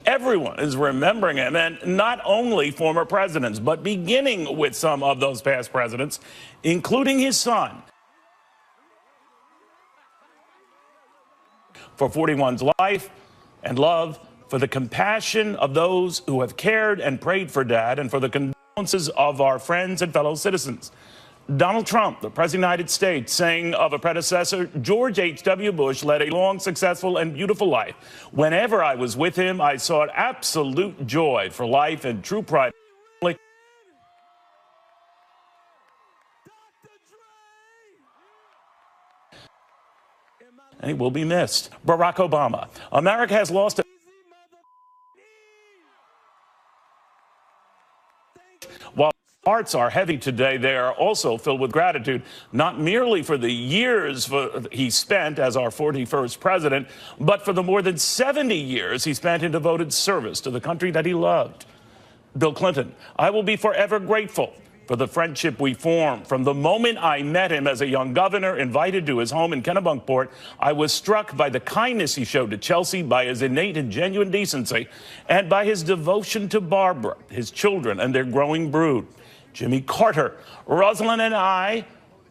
Everyone is remembering him, and not only former presidents, but beginning with some of those past presidents, including his son. For 41's life and love, for the compassion of those who have cared and prayed for Dad, and for the condolences of our friends and fellow citizens. Donald Trump, the President of the United States, saying of a predecessor, George H.W. Bush led a long, successful, and beautiful life. Whenever I was with him, I sought absolute joy for life and true pride. And he will be missed. Barack Obama. America has lost a while hearts are heavy today, they are also filled with gratitude, not merely for the years he spent as our 41st president, but for the more than 70 years he spent in devoted service to the country that he loved. Bill Clinton, I will be forever grateful for the friendship we formed. From the moment I met him as a young governor, invited to his home in Kennebunkport, I was struck by the kindness he showed to Chelsea, by his innate and genuine decency, and by his devotion to Barbara, his children, and their growing brood. Jimmy Carter, Rosalind and I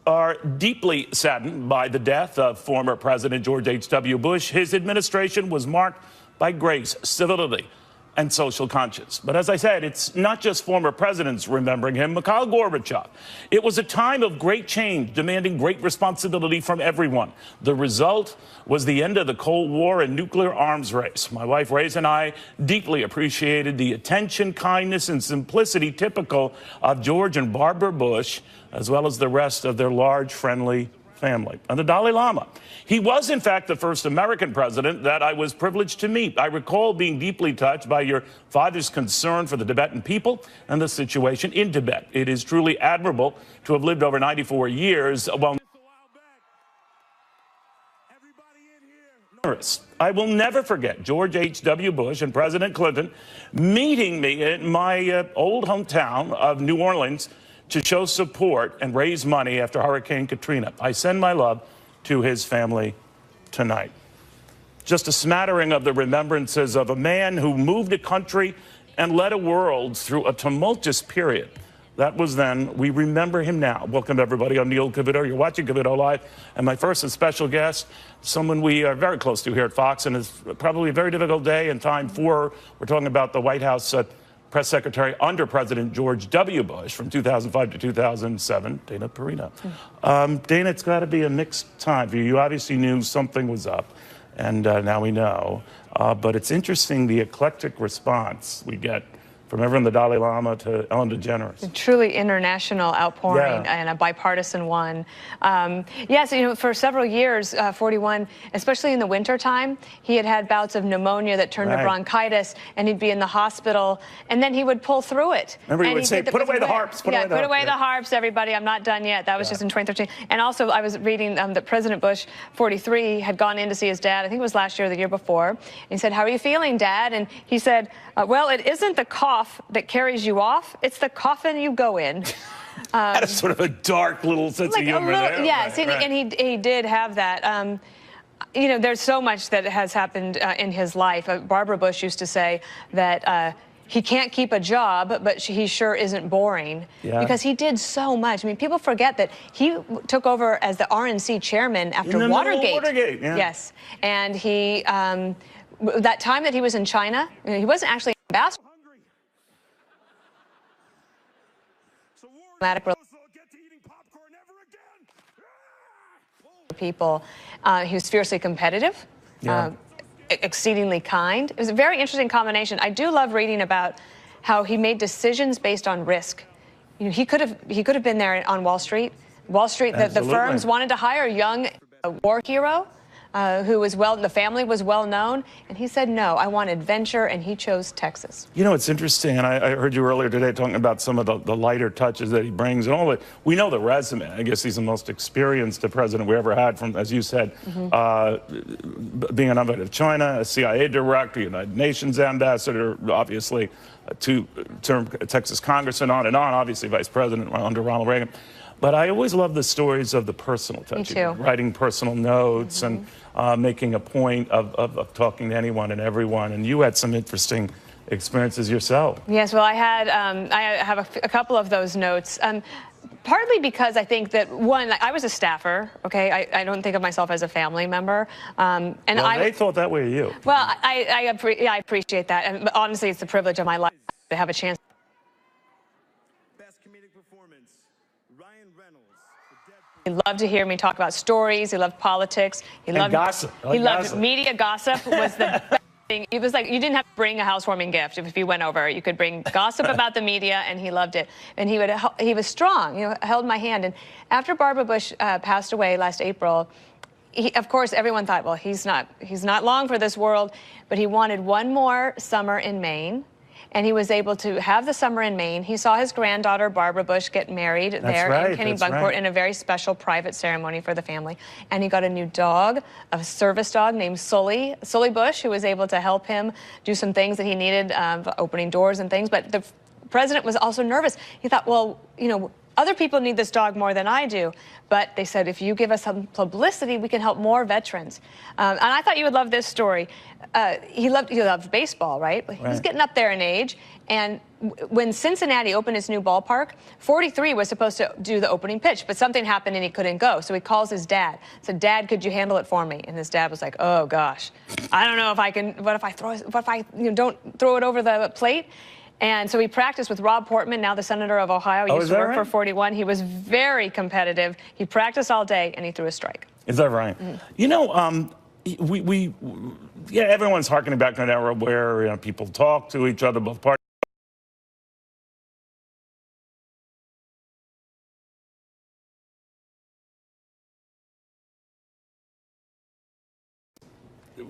are deeply saddened by the death of former President George H.W. Bush. His administration was marked by grace, civility, and social conscience. But as I said, it's not just former presidents remembering him. Mikhail Gorbachev. It was a time of great change, demanding great responsibility from everyone. The result was the end of the Cold War and nuclear arms race. My wife, Ray's, and I deeply appreciated the attention, kindness, and simplicity typical of George and Barbara Bush, as well as the rest of their large, friendly family. And the Dalai Lama. He was, in fact, the first American president that I was privileged to meet. I recall being deeply touched by your father's concern for the Tibetan people and the situation in Tibet. It is truly admirable to have lived over 94 years while I will never forget George H.W. Bush and President Clinton meeting me in my old hometown of New Orleans to show support and raise money after Hurricane Katrina. I send my love to his family tonight. Just a smattering of the remembrances of a man who moved a country and led a world through a tumultuous period. That was then. We remember him now. Welcome, everybody. I'm Neil Cavuto. You're watching Cavuto Live. And my first and special guest, someone we are very close to here at Fox, and it's probably a very difficult day and time for. We're talking about the White House press secretary under President George W. Bush from 2005 to 2007, Dana Perino. Dana, it's got to be a mixed time for you. You obviously knew something was up, and now we know. But it's interesting, the eclectic response we get from everyone, the Dalai Lama to Ellen DeGeneres. A truly international outpouring, and a bipartisan one. Yes, you know, for several years, 41, especially in the wintertime, he had had bouts of pneumonia that turned to bronchitis, and he'd be in the hospital, and then he would pull through it. Remember, he would say, put away the harps. Put away the harps, everybody. I'm not done yet. That was just in 2013. And also, I was reading that President Bush, 43, had gone in to see his dad, I think it was last year or the year before. And he said, how are you feeling, Dad? And he said, well, it isn't the cough that carries you off, it's the coffin you go in. That is sort of a dark little sense of humor there. Yes, and he did have that. You know, there's so much that has happened in his life. Barbara Bush used to say that he can't keep a job, but he sure isn't boring, because he did so much. I mean, people forget that he took over as the RNC chairman after Watergate. Yes, and he that time that he was in China, he wasn't actually an ambassador. People. He was fiercely competitive, exceedingly kind. It was a very interesting combination. I do love reading about how he made decisions based on risk. You know, he could have been there on Wall Street. The firms wanted to hire a young war hero who was the family was well known, and he said, no, I want adventure, and he chose Texas. You know, it's interesting, and I heard you earlier today talking about some of the lighter touches that he brings and all that. We know the resume. I guess he's the most experienced president we ever had, from, as you said, being an envoy of China, a CIA director, United Nations ambassador, obviously a two-term Texas congressman, on and on, obviously vice president under Ronald Reagan. But I always love the stories of the personal touch. Me too. Writing personal notes and making a point of talking to anyone and everyone. And you had some interesting experiences yourself. Yes, well, I have a couple of those notes. Partly because I think that, one, I was a staffer, okay? I don't think of myself as a family member. Well, they thought that way of you. Well, I appreciate that. And honestly, it's the privilege of my life to have a chance. Best comedic performance, Ryan Reynolds. He loved to hear me talk about stories. He loved politics. He loved gossip. He loved media gossip. Was the best thing. It was like you didn't have to bring a housewarming gift if you went over. You could bring gossip about the media, and he loved it. And he was strong. You know, held my hand. And after Barbara Bush passed away last April, of course, everyone thought, well, he's not long for this world, but he wanted one more summer in Maine. And he was able to have the summer in Maine. He saw his granddaughter, Barbara Bush, get married in Kennebunkport in a very special private ceremony for the family. And he got a new dog, a service dog named Sully Bush, who was able to help him do some things that he needed, opening doors and things. But the president was also nervous. He thought, well, you know, other people need this dog more than I do. But they said, if you give us some publicity, we can help more veterans. And I thought you would love this story. He loved baseball, right? He's getting up there in age. And when Cincinnati opened its new ballpark, 43 was supposed to do the opening pitch, but something happened and he couldn't go. So he calls his dad. Said, Dad, could you handle it for me? And his dad was like, oh, gosh, I don't know if I can. What if I don't throw it over the plate? And so he practiced with Rob Portman, now the senator of Ohio. He used to work for 41. He was very competitive. He practiced all day, and he threw a strike. Is that right? You know, everyone's harkening back to an era where people talk to each other, both parties.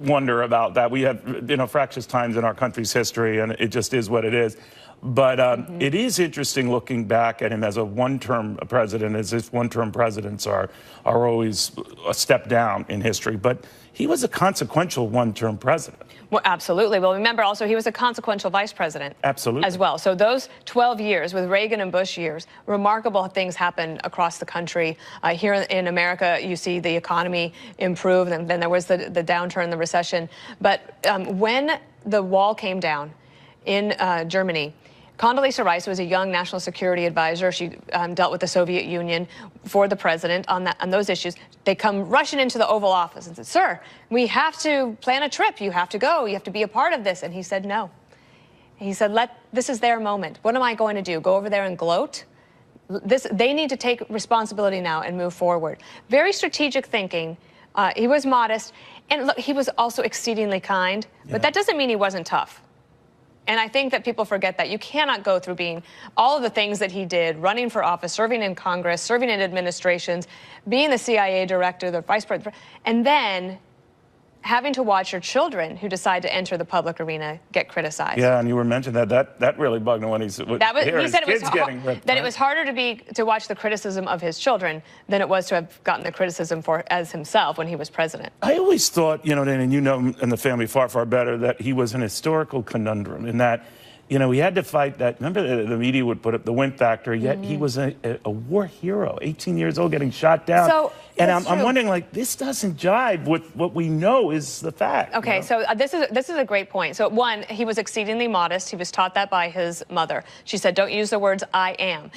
Wonder about that. We have, fractious times in our country's history, and it just is what it is. But it is interesting looking back at him as a one-term president, as if one-term presidents are always a step down in history. But he was a consequential one-term president. Well, absolutely. Well, remember also he was a consequential vice president. Absolutely. As well. So those 12 years with Reagan and Bush years, remarkable things happened across the country. Here in America, you see the economy improve, and then there was the downturn, the recession. But when the wall came down in Germany, Condoleezza Rice was a young national security advisor. She dealt with the Soviet Union for the president on those issues. They come rushing into the Oval Office and said, sir, we have to plan a trip. You have to go. You have to be a part of this. And he said, no. He said, this is their moment. What am I going to do? Go over there and gloat? They need to take responsibility now and move forward. Very strategic thinking. He was modest. And look, he was also exceedingly kind. But that doesn't mean he wasn't tough. And I think that people forget that. You cannot go through being all of the things that he did, running for office, serving in Congress, serving in administrations, being the CIA director, the vice president, and then having to watch your children who decide to enter the public arena get criticized. Yeah, and you were mentioning that really bugged me when he said, it was harder to watch the criticism of his children than it was to have gotten the criticism as himself when he was president. I always thought, and in the family far, far better, that he was an historical conundrum in that, he had to fight that. Remember, the media would put up the win factor, yet he was a war hero, 18 years old, getting shot down. So, and I'm wondering, this doesn't jive with what we know is the fact. Okay, so this is a great point. So, one, he was exceedingly modest. He was taught that by his mother. She said, don't use the words I am.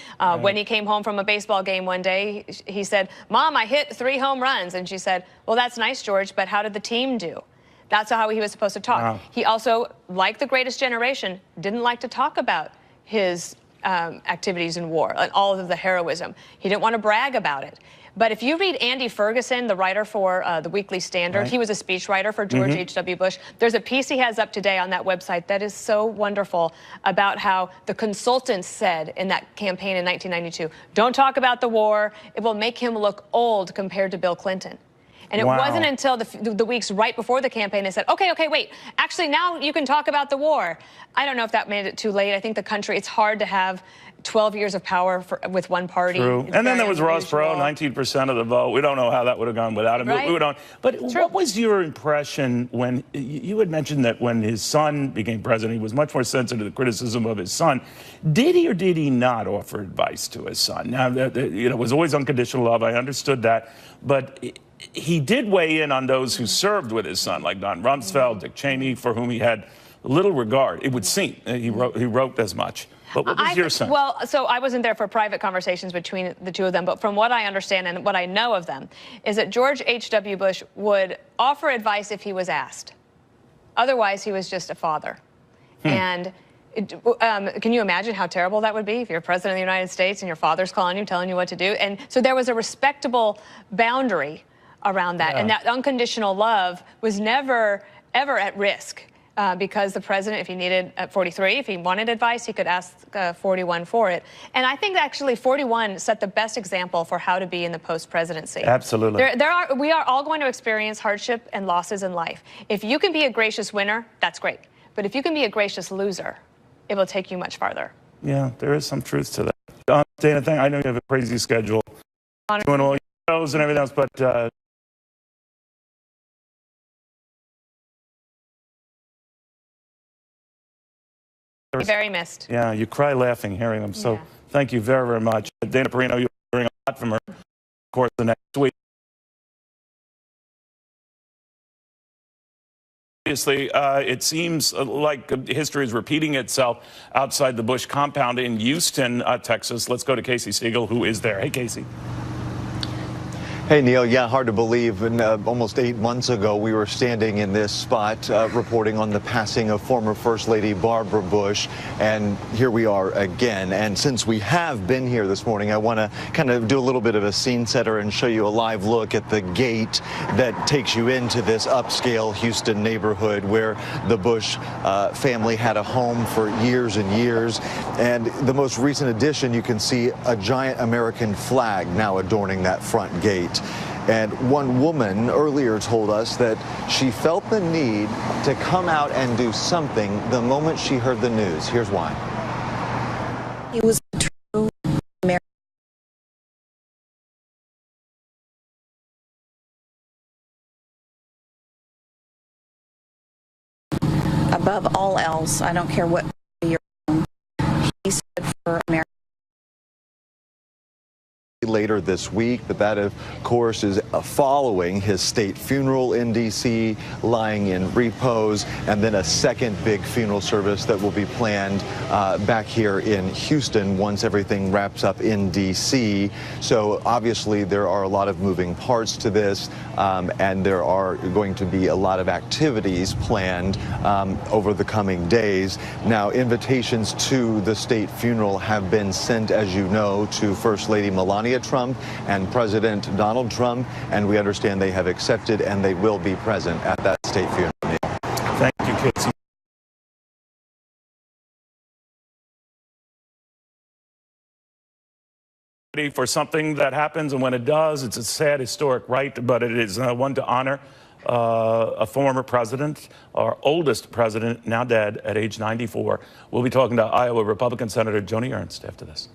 When he came home from a baseball game one day, he said, Mom, I hit 3 home runs. And she said, well, that's nice, George, but how did the team do? That's how he was supposed to talk. Wow. He also, like the greatest generation, didn't like to talk about his activities in war and all of the heroism. He didn't want to brag about it. But if you read Andy Ferguson, the writer for the Weekly Standard, he was a speechwriter for George H.W. Bush. There's a piece he has up today on that website that is so wonderful about how the consultants said in that campaign in 1992, don't talk about the war. It will make him look old compared to Bill Clinton. And it wasn't until the weeks right before the campaign they said, okay, wait, actually now you can talk about the war. I don't know if that made it too late. I think the country, it's hard to have 12 years of power with one party. True. And then there was Ross Perot, 19% of the vote. We don't know how that would have gone without him. Right. We don't. But what was your impression when you had mentioned that when his son became president, he was much more sensitive to the criticism of his son. Did he or did he not offer advice to his son? Now, it was always unconditional love. I understood that. But he did weigh in on those who served with his son, like Don Rumsfeld, Dick Cheney, for whom he had little regard, it would seem. He wrote as much. But what was your sense? Well, so I wasn't there for private conversations between the two of them, but from what I understand and what I know of them is that George H.W. Bush would offer advice if he was asked. Otherwise, he was just a father. And can you imagine how terrible that would be if you're president of the United States and your father's calling you, telling you what to do? And so there was a respectable boundary around that. And that unconditional love was never, ever at risk. Because the president, if he needed 43, if he wanted advice, he could ask 41 for it. And I think actually 41 set the best example for how to be in the post-presidency. Absolutely. We are all going to experience hardship and losses in life. If you can be a gracious winner, that's great. But if you can be a gracious loser, it will take you much farther. Yeah, there is some truth to that. Dana, I know you have a crazy schedule, doing all your shows and everything else, but... very missed. Yeah, you cry laughing hearing them. So thank you very, very much. Dana Perino, you're hearing a lot from her, of course, the next week. Obviously, it seems like history is repeating itself outside the Bush compound in Houston, Texas. Let's go to Casey Siegel, who is there. Hey, Casey. Hey, Neil. Yeah, hard to believe. And almost 8 months ago, we were standing in this spot reporting on the passing of former First Lady Barbara Bush. And here we are again. And since we have been here this morning, I want to kind of do a little bit of a scene setter and show you a live look at the gate that takes you into this upscale Houston neighborhood where the Bush family had a home for years and years. And the most recent addition, you can see a giant American flag now adorning that front gate. And one woman earlier told us that she felt the need to come out and do something the moment she heard the news. Here's why. He was a true American. Above all else, I don't care what you're from, he stood for America. Later this week, but that, of course, is following his state funeral in D.C., lying in repose, and then a second big funeral service that will be planned back here in Houston once everything wraps up in D.C. So obviously there are a lot of moving parts to this, and there are going to be a lot of activities planned over the coming days. Now, invitations to the state funeral have been sent, as you know, to First Lady Melania Trump and President Donald Trump, and we understand they have accepted and they will be present at that state funeral. Thank you, Casey. For something that happens, and when it does, it's a sad historic right, but it is one to honor a former president, our oldest president, now dead at age 94. We'll be talking to Iowa Republican Senator Joni Ernst after this.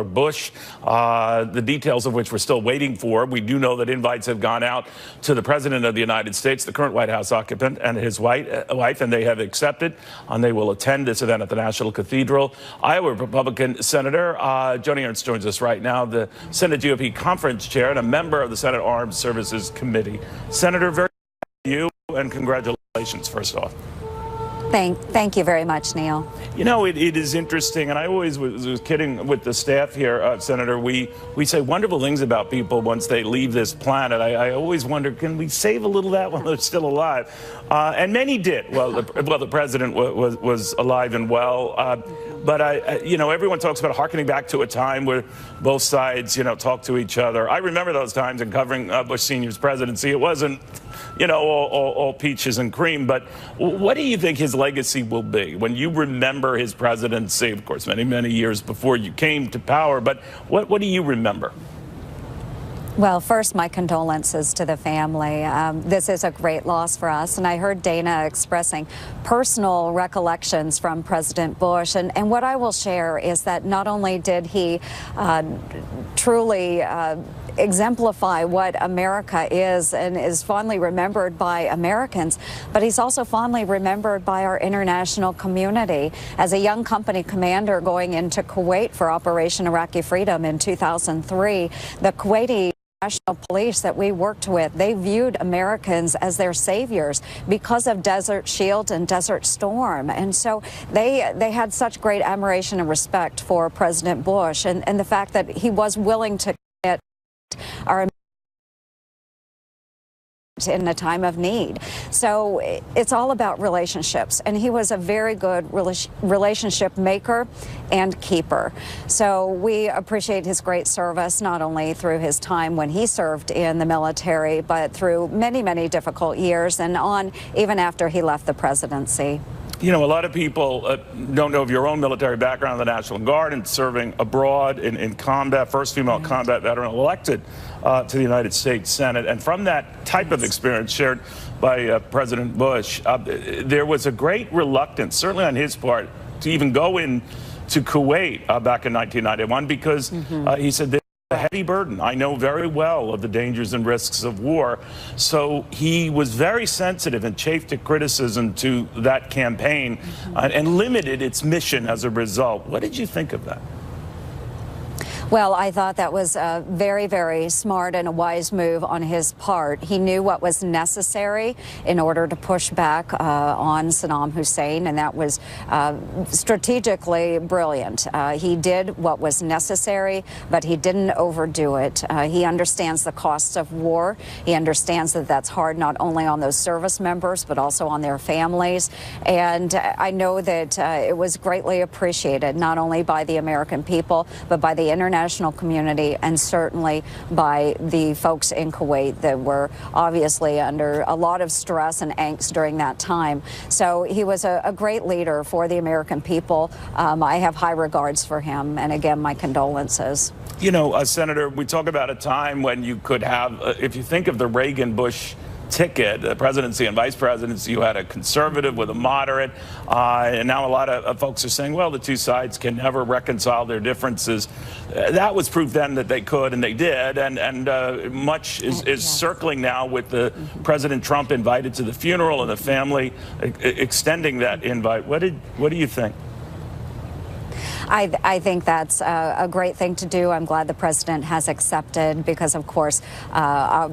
Bush, the details of which we're still waiting for. We do know that invites have gone out to the President of the United States, the current White House occupant, and his wife, and they have accepted, and they will attend this event at the National Cathedral. Iowa Republican Senator Joni Ernst joins us right now, the Senate GOP conference chair and a member of the Senate Armed Services Committee. Senator, very proud of you, and congratulations, first off. Thank you very much, Neil. You know, it is interesting, and I always was kidding with the staff here, Senator. We say wonderful things about people once they leave this planet. I always wonder, can we save a little of that while they're still alive? And many did. Well, the president was alive and well. But you know, everyone talks about harkening back to a time where both sides, you know, talk to each other. I remember those times in covering Bush Sr.'s presidency. It wasn't all peaches and cream. But what do you think his legacy will be when you remember his presidency? Of course, many, many years before you came to power. But what do you remember? Well, first, my condolences to the family. This is a great loss for us. And I heard Dana expressing personal recollections from President Bush. And what I will share is that not only did he truly exemplify what America is and is fondly remembered by Americans, but he's also fondly remembered by our international community. As a young company commander going into Kuwait for Operation Iraqi Freedom in 2003, the Kuwaiti National Police that we worked with, they viewed Americans as their saviors because of Desert Shield and Desert Storm. And so they had such great admiration and respect for President Bush and the fact that he was willing to commit our in a time of need. So it's all about relationships, and he was a very good relationship maker and keeper. So we appreciate his great service, not only through his time when he served in the military, but through many, many difficult years and on even after he left the presidency. A lot of people don't know of your own military background in the National Guard and serving abroad in combat, first female combat veteran elected to the United States Senate. And from that type of experience shared by President Bush, there was a great reluctance, certainly on his part, to even go in to Kuwait back in 1991 because he said there's a heavy burden. I know very well of the dangers and risks of war. So he was very sensitive and chafed at criticism to that campaign and limited its mission as a result. What did you think of that? Well, I thought that was a very, very smart and a wise move on his part. He knew what was necessary in order to push back on Saddam Hussein, and that was strategically brilliant. He did what was necessary, but he didn't overdo it. He understands the costs of war. He understands that that's hard not only on those service members, but also on their families. And I know that it was greatly appreciated, not only by the American people, but by the international community, and certainly by the folks in Kuwait that were obviously under a lot of stress and angst during that time. So he was a great leader for the American people. I have high regards for him, and again, my condolences. Senator, we talk about a time when you could have, if you think of the Reagan-Bush ticket, the presidency and vice presidency, you had a conservative with a moderate, and now a lot of folks are saying, well, the two sides can never reconcile their differences. That was proof then that they could, and they did, and much is circling now with the President Trump invited to the funeral and the family extending that invite. What do you think? I think that's a great thing to do. I'm glad the president has accepted because, of course,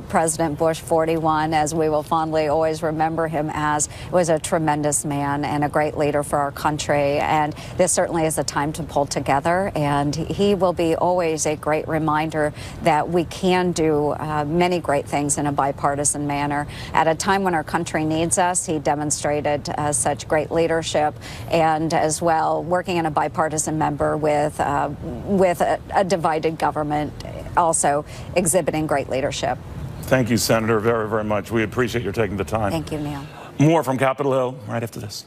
President Bush 41, as we will fondly always remember him as, was a tremendous man and a great leader for our country. And this certainly is a time to pull together. And he will be always a great reminder that we can do many great things in a bipartisan manner. At a time when our country needs us, he demonstrated such great leadership, and as well, working in a bipartisan member with a divided government, also exhibiting great leadership. Thank you, Senator, very, very much. We appreciate your taking the time. Thank you, Neil. More from Capitol Hill right after this.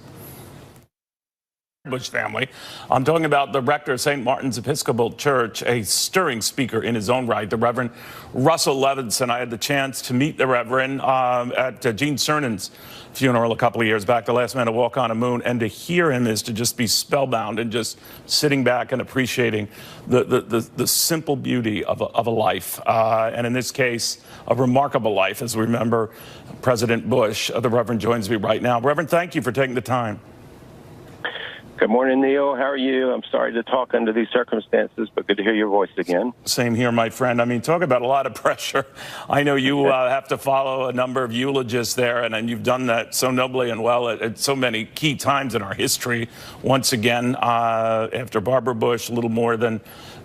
Bush family. I'm talking about the rector of St. Martin's Episcopal Church, a stirring speaker in his own right, the Reverend Russell Levinson. I had the chance to meet the Reverend at Gene Cernan's funeral a couple of years back, the last man to walk on a moon, and to hear him is to just be spellbound and just sitting back and appreciating the simple beauty of a life, and in this case, a remarkable life. As we remember President Bush, the Reverend joins me right now. Reverend, thank you for taking the time. Good morning, Neil. How are you? I'm sorry to talk under these circumstances, but good to hear your voice again. Same here, my friend. I mean, talk about a lot of pressure. I know you have to follow a number of eulogists there, and you've done that so nobly and well at so many key times in our history. Once again, after Barbara Bush, a little more than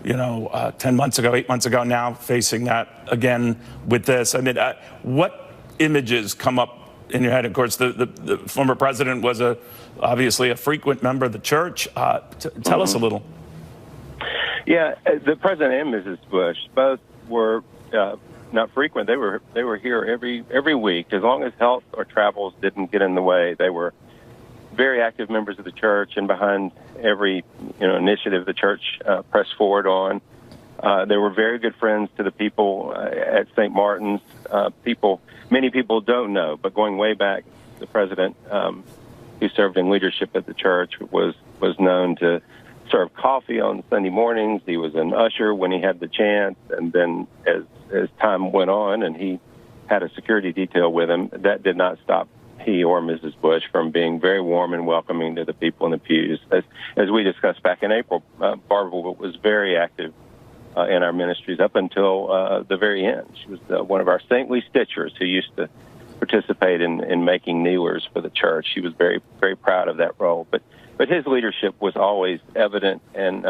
10 months ago, 8 months ago now, facing that again with this. I mean, what images come up in your head? Of course, the former president was obviously a frequent member of the church. Tell us a little. Yeah, the president and Mrs. Bush both were not frequent. They were here every week. As long as health or travels didn't get in the way, they were very active members of the church and behind every initiative the church pressed forward on. They were very good friends to the people at St. Martin's. Many people don't know, but going way back, the president who served in leadership at the church was known to serve coffee on Sunday mornings. He was an usher when he had the chance, and then as time went on and he had a security detail with him, that did not stop he or Mrs. Bush from being very warm and welcoming to the people in the pews. As we discussed back in April, Barbara was very active in our ministries up until the very end. She was one of our saintly stitchers who used to participate in making kneelers for the church. She was very, very proud of that role. But his leadership was always evident, and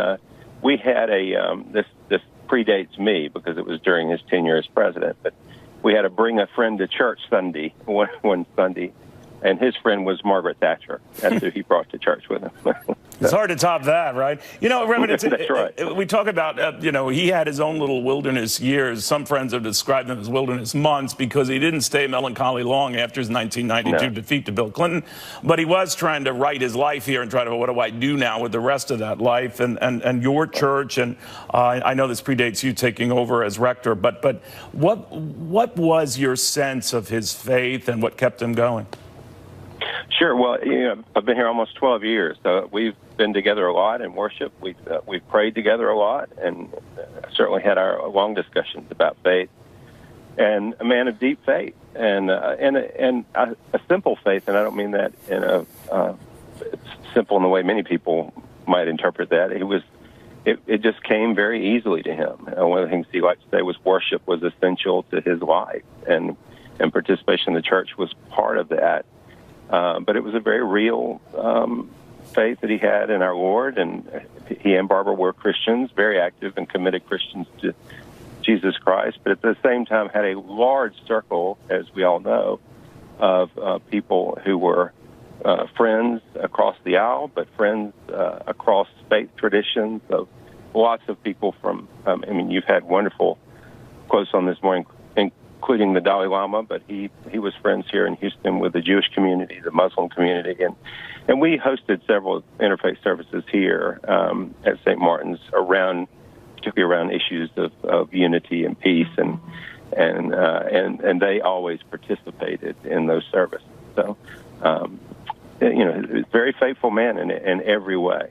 we had this predates me because it was during his tenure as president, but we had a Bring a Friend to Church Sunday, one Sunday, and his friend was Margaret Thatcher. That's who he brought to church with him. It's hard to top that, right? Reverend, That's right. We talk about, he had his own little wilderness years. Some friends have described them as wilderness months because he didn't stay melancholy long after his 1992 defeat to Bill Clinton. But he was trying to write his life here and try to, what do I do now with the rest of that life? And your church, and I know this predates you taking over as rector, but what was your sense of his faith and what kept him going? Sure. Well, I've been here almost 12 years, so we've been together a lot in worship. We've prayed together a lot, and certainly had our long discussions about faith. And a man of deep faith, and a simple faith, and I don't mean that in a simple in the way many people might interpret that. It just came very easily to him. One of the things he liked to say was worship was essential to his life, and participation in the church was part of that. But it was a very real faith that he had in our Lord, and he and Barbara were Christians, very active and committed Christians to Jesus Christ, but at the same time had a large circle, as we all know, of people who were friends across the aisle, but friends across faith traditions, of lots of people from, you've had wonderful quotes on this morning, including the Dalai Lama, but he was friends here in Houston with the Jewish community, the Muslim community, and we hosted several interfaith services here at St. Martin's particularly around issues of unity and peace, and they always participated in those services. So, a very faithful man in every way.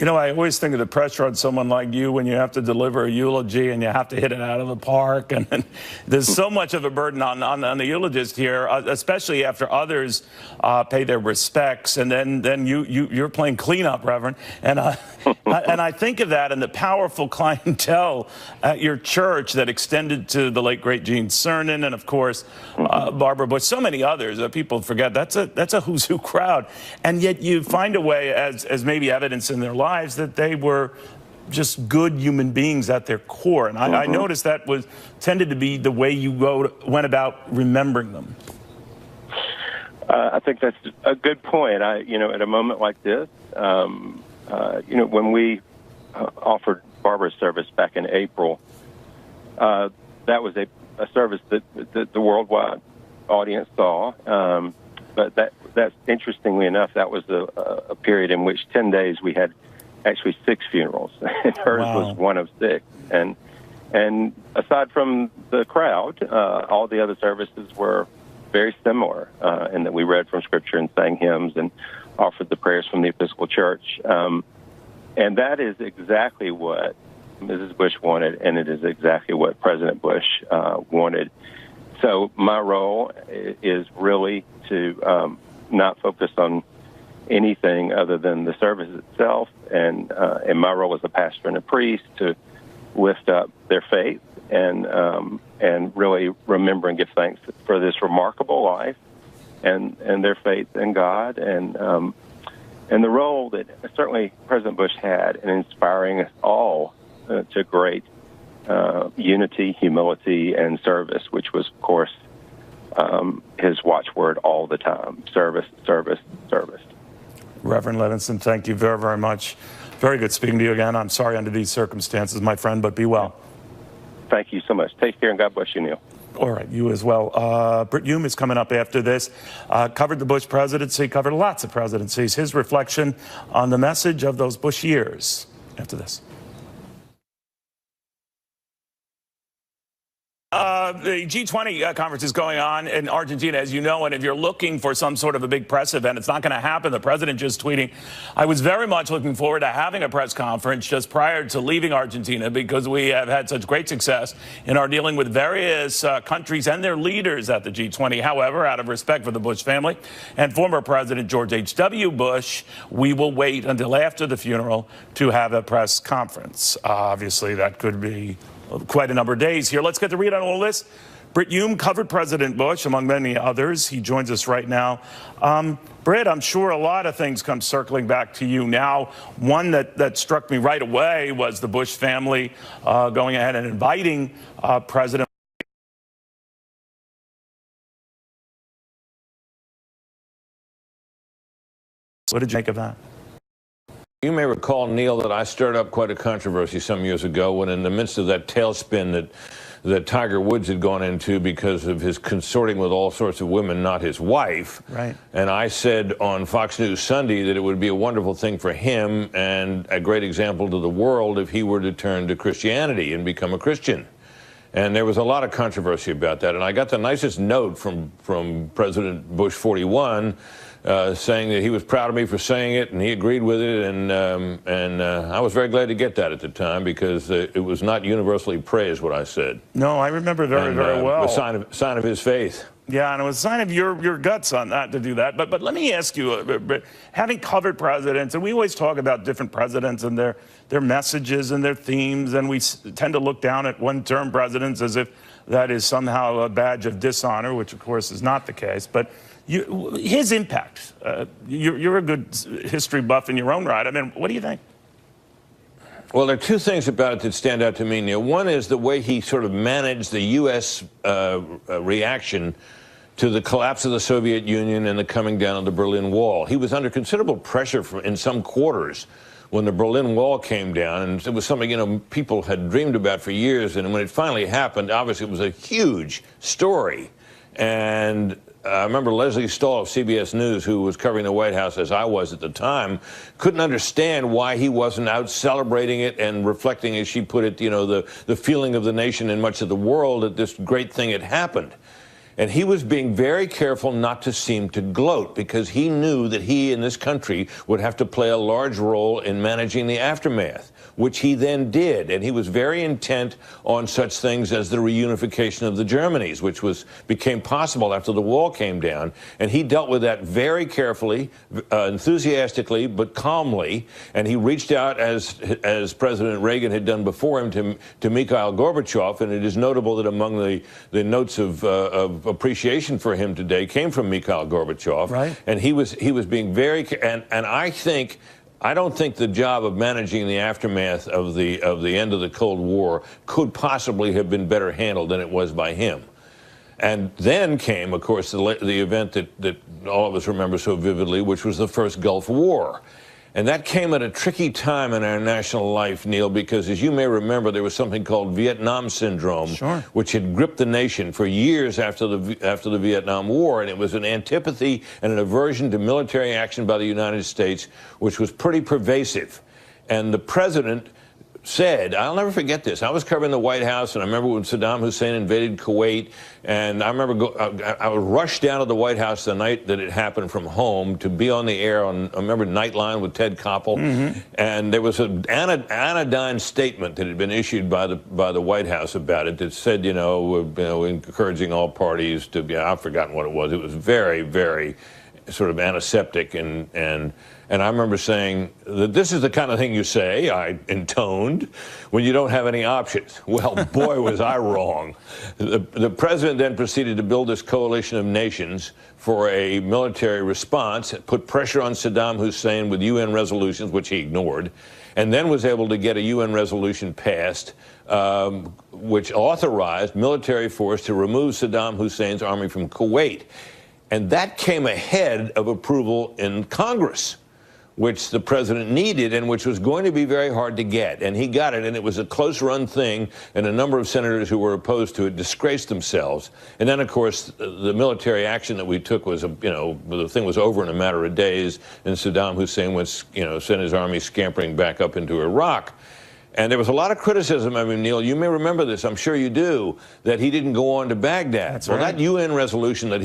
I always think of the pressure on someone like you when you have to deliver a eulogy and you have to hit it out of the park. And there's so much of a burden on the eulogist here, especially after others pay their respects. And then you're playing cleanup, Reverend. And I think of that and the powerful clientele at your church that extended to the late, great Gene Cernan and, of course, Barbara Bush. So many others that people forget. That's a who's who crowd. And yet you find a way, as maybe evidence in their lives, that they were just good human beings at their core. And I noticed that tended to be the way you went about remembering them. I think that's a good point. At a moment like this, when we offered Barbara's service back in April, that was a service that the worldwide audience saw. But that's interestingly enough, that was a period in which 10 days we had actually 6 funerals, and hers was one of 6. And aside from the crowd, all the other services were very similar in that we read from Scripture and sang hymns and offered the prayers from the Episcopal Church. And that is exactly what Mrs. Bush wanted, and it is exactly what President Bush wanted. So my role is really to not focus on anything other than the service itself, and my role as a pastor and a priest to lift up their faith and really remember and give thanks for this remarkable life and their faith in God, and the role that certainly President Bush had in inspiring us all to great unity, humility, and service, which was, of course, his watchword all the time: service, service, service. Reverend Levinson, thank you very, very much. Very good speaking to you again. I'm sorry under these circumstances, my friend, but be well. Thank you so much. Take care, and God bless you, Neil. All right, you as well. Britt Hume is coming up after this. Covered the Bush presidency, covered lots of presidencies. His reflection on the message of those Bush years after this. The G20 conference is going on in Argentina, as you know, and if you're looking for some sort of a big press event, it's not going to happen. The president just tweeting, I was very much looking forward to having a press conference just prior to leaving Argentina because we have had such great success in our dealing with various countries and their leaders at the G20. However, out of respect for the Bush family and former President George H.W. Bush, we will wait until after the funeral to have a press conference. Obviously, that could be quite a number of days here. Let's get to read on all this. Britt Hume covered President Bush, among many others. He joins us right now. Britt, I'm sure a lot of things come circling back to you now. One that struck me right away was the Bush family going ahead and inviting President. What did you make of that? You may recall, Neil, that I stirred up quite a controversy some years ago when in the midst of that tailspin that Tiger Woods had gone into because of his consorting with all sorts of women, not his wife. Right. And I said on Fox News Sunday that it would be a wonderful thing for him and a great example to the world if he were to turn to Christianity and become a Christian. And there was a lot of controversy about that. And I got the nicest note from President Bush 41 saying that he was proud of me for saying it, and he agreed with it, and I was very glad to get that at the time because it was not universally praised what I said. No, I remember very well. A sign of his faith. Yeah, and it was a sign of your guts on that to do that. But let me ask you, having covered presidents, and we always talk about different presidents and their messages and their themes, and we tend to look down at one-term presidents as if that is somehow a badge of dishonor, which of course is not the case. But his impact, you're a good history buff in your own right. I mean, what do you think? Well, there are two things about it that stand out to me, Neil. One is the way he sort of managed the U.S. Reaction to the collapse of the Soviet Union and the coming down of the Berlin Wall. He was under considerable pressure in some quarters when the Berlin Wall came down, and it was something, you know, people had dreamed about for years, and when it finally happened, obviously it was a huge story. And I remember Leslie Stahl of CBS News, who was covering the White House as I was at the time, couldn't understand why he wasn't out celebrating it and reflecting, as she put it, you know, the feeling of the nation and much of the world that this great thing had happened. And he was being very careful not to seem to gloat because he knew that he in this country would have to play a large role in managing the aftermath, which he then did. And he was very intent on such things as the reunification of the Germanys, which became possible after the wall came down. And he dealt with that very carefully, enthusiastically, but calmly. And he reached out, as President Reagan had done before him, to Mikhail Gorbachev. And it is notable that among the notes of appreciation for him today came from Mikhail Gorbachev. Right. And he was being very, and I don't think the job of managing the aftermath of the end of the Cold War could possibly have been better handled than it was by him. And then came, of course, the event that all of us remember so vividly, which was the first Gulf War. And that came at a tricky time in our national life, Neil, because as you may remember, there was something called Vietnam Syndrome, sure, which had gripped the nation for years after the Vietnam War. And it was an antipathy and an aversion to military action by the United States, which was pretty pervasive. And the president said, I'll never forget this. I was covering the White House, and I remember when Saddam Hussein invaded Kuwait, and I remember I was rushed down to the White House the night that it happened from home to be on the air on, I remember, Nightline with Ted Koppel, and there was an anodyne statement that had been issued by the White House about it that said, you know, encouraging all parties to, I've forgotten what it was. It was very, very sort of antiseptic, and I remember saying that this is the kind of thing you say, I intoned, when you don't have any options. Well, boy, was I wrong. The president then proceeded to build this coalition of nations for a military response, put pressure on Saddam Hussein with UN resolutions, which he ignored, and then was able to get a UN resolution passed which authorized military force to remove Saddam Hussein's army from Kuwait. And that came ahead of approval in Congress, which the president needed and which was going to be very hard to get. And he got it, and it was a close-run thing, and a number of senators who were opposed to it disgraced themselves. And then, of course, the military action that we took was, the thing was over in a matter of days, and Saddam Hussein was, sent his army scampering back up into Iraq. And there was a lot of criticism. I mean, Neil, you may remember this, I'm sure you do, that he didn't go on to Baghdad. That's well, right. that UN resolution that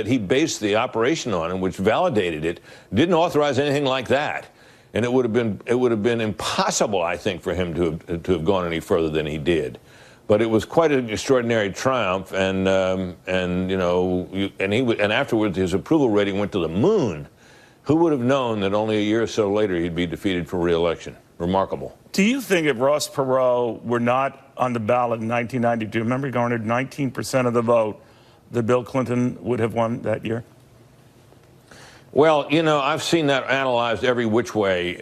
he based the operation on and which validated it didn't authorize anything like that. And it would have been impossible, I think, for him to have gone any further than he did. But it was quite an extraordinary triumph, and afterwards his approval rating went to the moon. Who would have known that only a year or so later he'd be defeated for re-election? Remarkable. Do you think if Ross Perot were not on the ballot in 1992, remember he garnered 19% of the vote, that Bill Clinton would have won that year? Well, I've seen that analyzed every which way,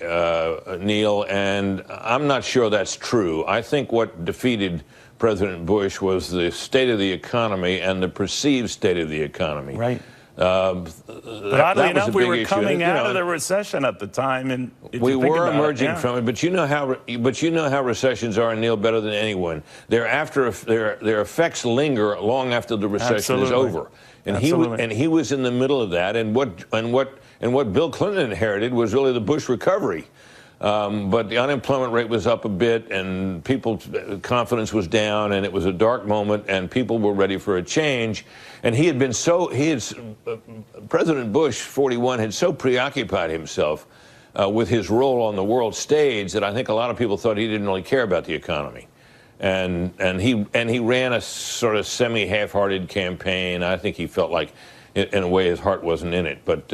Neil, and I'm not sure that's true. I think what defeated President Bush was the state of the economy and the perceived state of the economy. Right. But oddly enough, we were coming out of the recession at the time, and we were emerging from it. But you know how recessions are, Neil, better than anyone. Their effects linger long after the recession is over. And he was in the middle of that. And what Bill Clinton inherited was really the Bush recovery. But the unemployment rate was up a bit, and people's confidence was down, and it was a dark moment, and people were ready for a change. And President Bush, 41, had so preoccupied himself with his role on the world stage that I think a lot of people thought he didn't really care about the economy. And he ran a sort of semi-half-hearted campaign. I think he felt like, in a way, his heart wasn't in it. But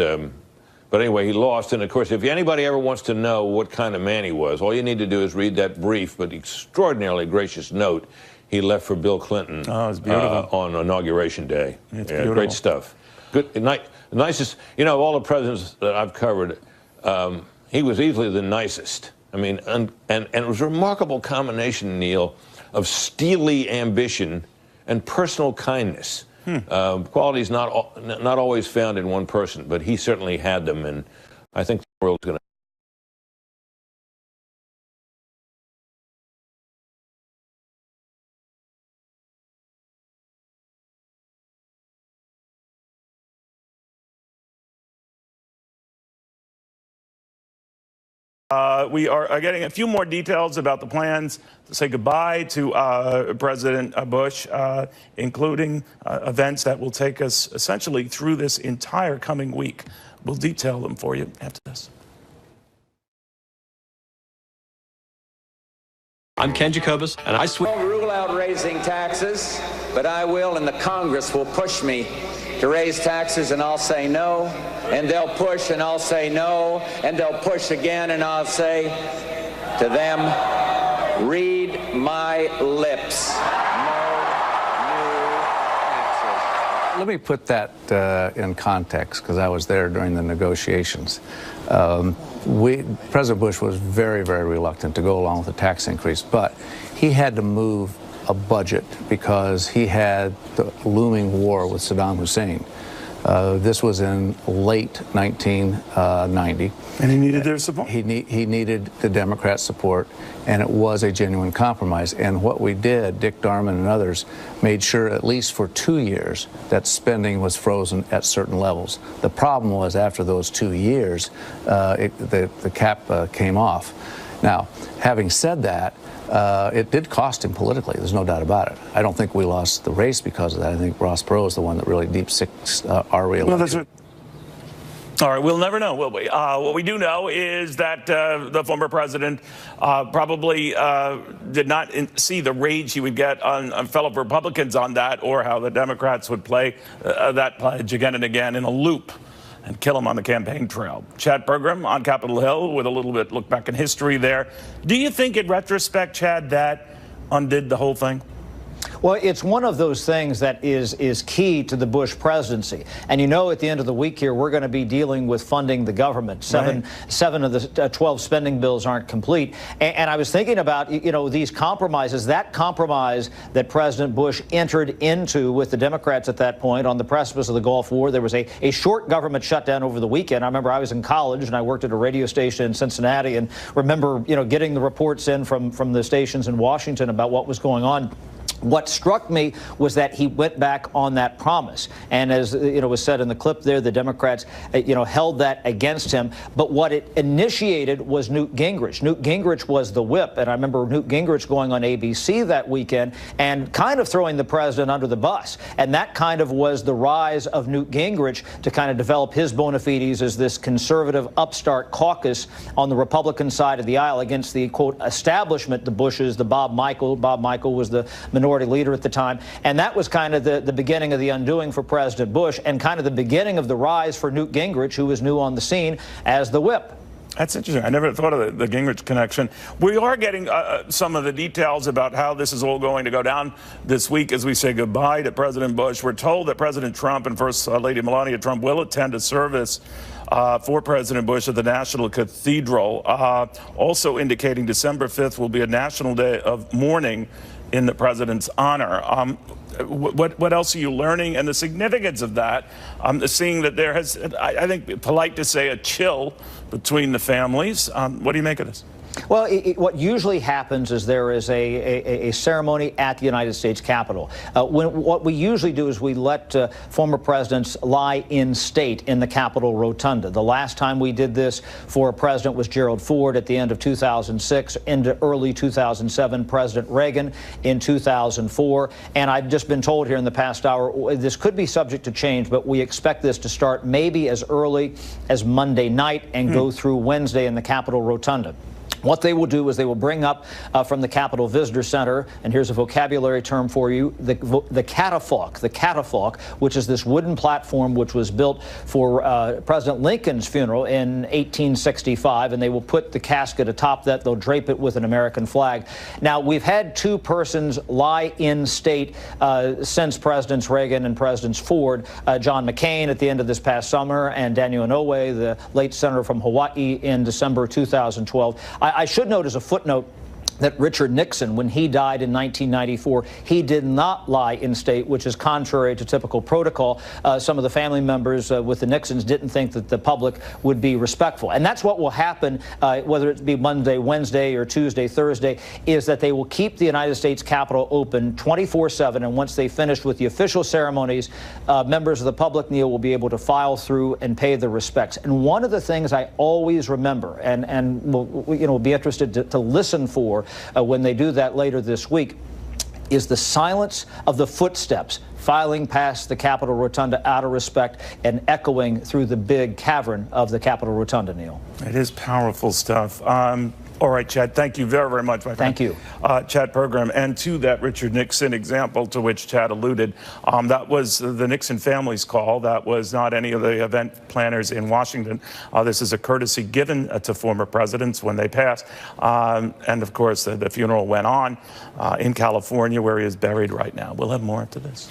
anyway, he lost. And, of course, if anybody ever wants to know what kind of man he was, all you need to do is read that brief but extraordinarily gracious note he left for Bill Clinton on Inauguration Day. It's beautiful. Great stuff. Good, nicest, of all the presidents that I've covered, he was easily the nicest. I mean, and it was a remarkable combination, Neil, of steely ambition and personal kindness. Qualities not always found in one person, but he certainly had them, and I think the world's going to. We are getting a few more details about the plans to say goodbye to President Bush, including events that will take us essentially through this entire coming week. We'll detail them for you after this. I'm Ken Jacobus, and I swear. I won't rule out raising taxes, but I will, and the Congress will push me to raise taxes, and I'll say no, and they'll push, and I'll say no, and they'll push again, and I'll say to them, read my lips. No new taxes. Let me put that in context, because I was there during the negotiations. President Bush was very, very reluctant to go along with the tax increase, but he had to move a budget because he had the looming war with Saddam Hussein. This was in late 1990. And he needed their support. He needed the Democrat support, and it was a genuine compromise. And what we did, Dick Darman and others, made sure at least for 2 years that spending was frozen at certain levels. The problem was after those 2 years, the cap came off. Now, having said that, it did cost him politically. There's no doubt about it. I don't think we lost the race because of that. I think Ross Perot is the one that really deep-sixed our re-election. Well, that's right. All right, we'll never know, will we? What we do know is that the former president probably did not see the rage he would get on fellow Republicans on that, or how the Democrats would play that pledge again and again in a loop and kill him on the campaign trail. Chad Pergram on Capitol Hill with a little bit look back in history there. Do you think in retrospect, Chad, that undid the whole thing? Well, it's one of those things that is key to the Bush presidency. And you know, at the end of the week here, we're going to be dealing with funding the government. Seven of the 12 spending bills aren't complete. And I was thinking about, you know, these compromises, that compromise that President Bush entered into with the Democrats at that point on the precipice of the Gulf War. There was a short government shutdown over the weekend. I remember I was in college and I worked at a radio station in Cincinnati and remember, you know, getting the reports in from the stations in Washington about what was going on. What struck me was that he went back on that promise. And as you know was said in the clip there, the Democrats held that against him. But what it initiated was Newt Gingrich. Newt Gingrich was the whip. And I remember Newt Gingrich going on ABC that weekend and kind of throwing the president under the bus. And that kind of was the rise of Newt Gingrich to kind of develop his bona fides as this conservative upstart caucus on the Republican side of the aisle against the, quote, establishment, the Bushes, the Bob Michel. Bob Michel was the minority leader at the time. And that was kind of the beginning of the undoing for President Bush and kind of the beginning of the rise for Newt Gingrich, who was new on the scene as the whip. That's interesting. I never thought of the Gingrich connection. We are getting some of the details about how this is all going to go down this week as we say goodbye to President Bush. We're told that President Trump and First Lady Melania Trump will attend a service for President Bush at the National Cathedral, also indicating December 5th will be a national day of mourning in the president's honor. What else are you learning and the significance of that? Seeing that there has, I think, polite to say, a chill between the families. What do you make of this? Well, what usually happens is there is a ceremony at the United States Capitol. What we usually do is we let former presidents lie in state in the Capitol Rotunda. The last time we did this for a president was Gerald Ford at the end of 2006 into early 2007, President Reagan in 2004. And I've just been told here in the past hour, this could be subject to change, but we expect this to start maybe as early as Monday night and go through Wednesday in the Capitol Rotunda. What they will do is they will bring up from the Capitol Visitor Center, and here's a vocabulary term for you, the catafalque, which is this wooden platform which was built for President Lincoln's funeral in 1865, and they will put the casket atop that. They'll drape it with an American flag. Now, we've had two persons lie in state since Presidents Reagan and Presidents Ford, John McCain at the end of this past summer, and Daniel Inouye, the late senator from Hawaii, in December 2012. I should note as a footnote that Richard Nixon, when he died in 1994, he did not lie in state, which is contrary to typical protocol. Some of the family members with the Nixons didn't think that the public would be respectful. And that's what will happen, whether it be Monday, Wednesday, or Tuesday, Thursday, is that they will keep the United States Capitol open 24/7. And once they finish with the official ceremonies, members of the public, Neil, will be able to file through and pay their respects. And one of the things I always remember, and we'll be interested to listen for, when they do that later this week, is the silence of the footsteps filing past the Capitol Rotunda out of respect and echoing through the big cavern of the Capitol Rotunda, Neil. It is powerful stuff. All right, Chad, thank you very, very much, my friend. Thank you. Chad Pergram. And to that Richard Nixon example to which Chad alluded, that was the Nixon family's call. That was not any of the event planners in Washington. This is a courtesy given to former presidents when they pass. And, of course, the funeral went on in California, where he is buried right now. We'll have more into this.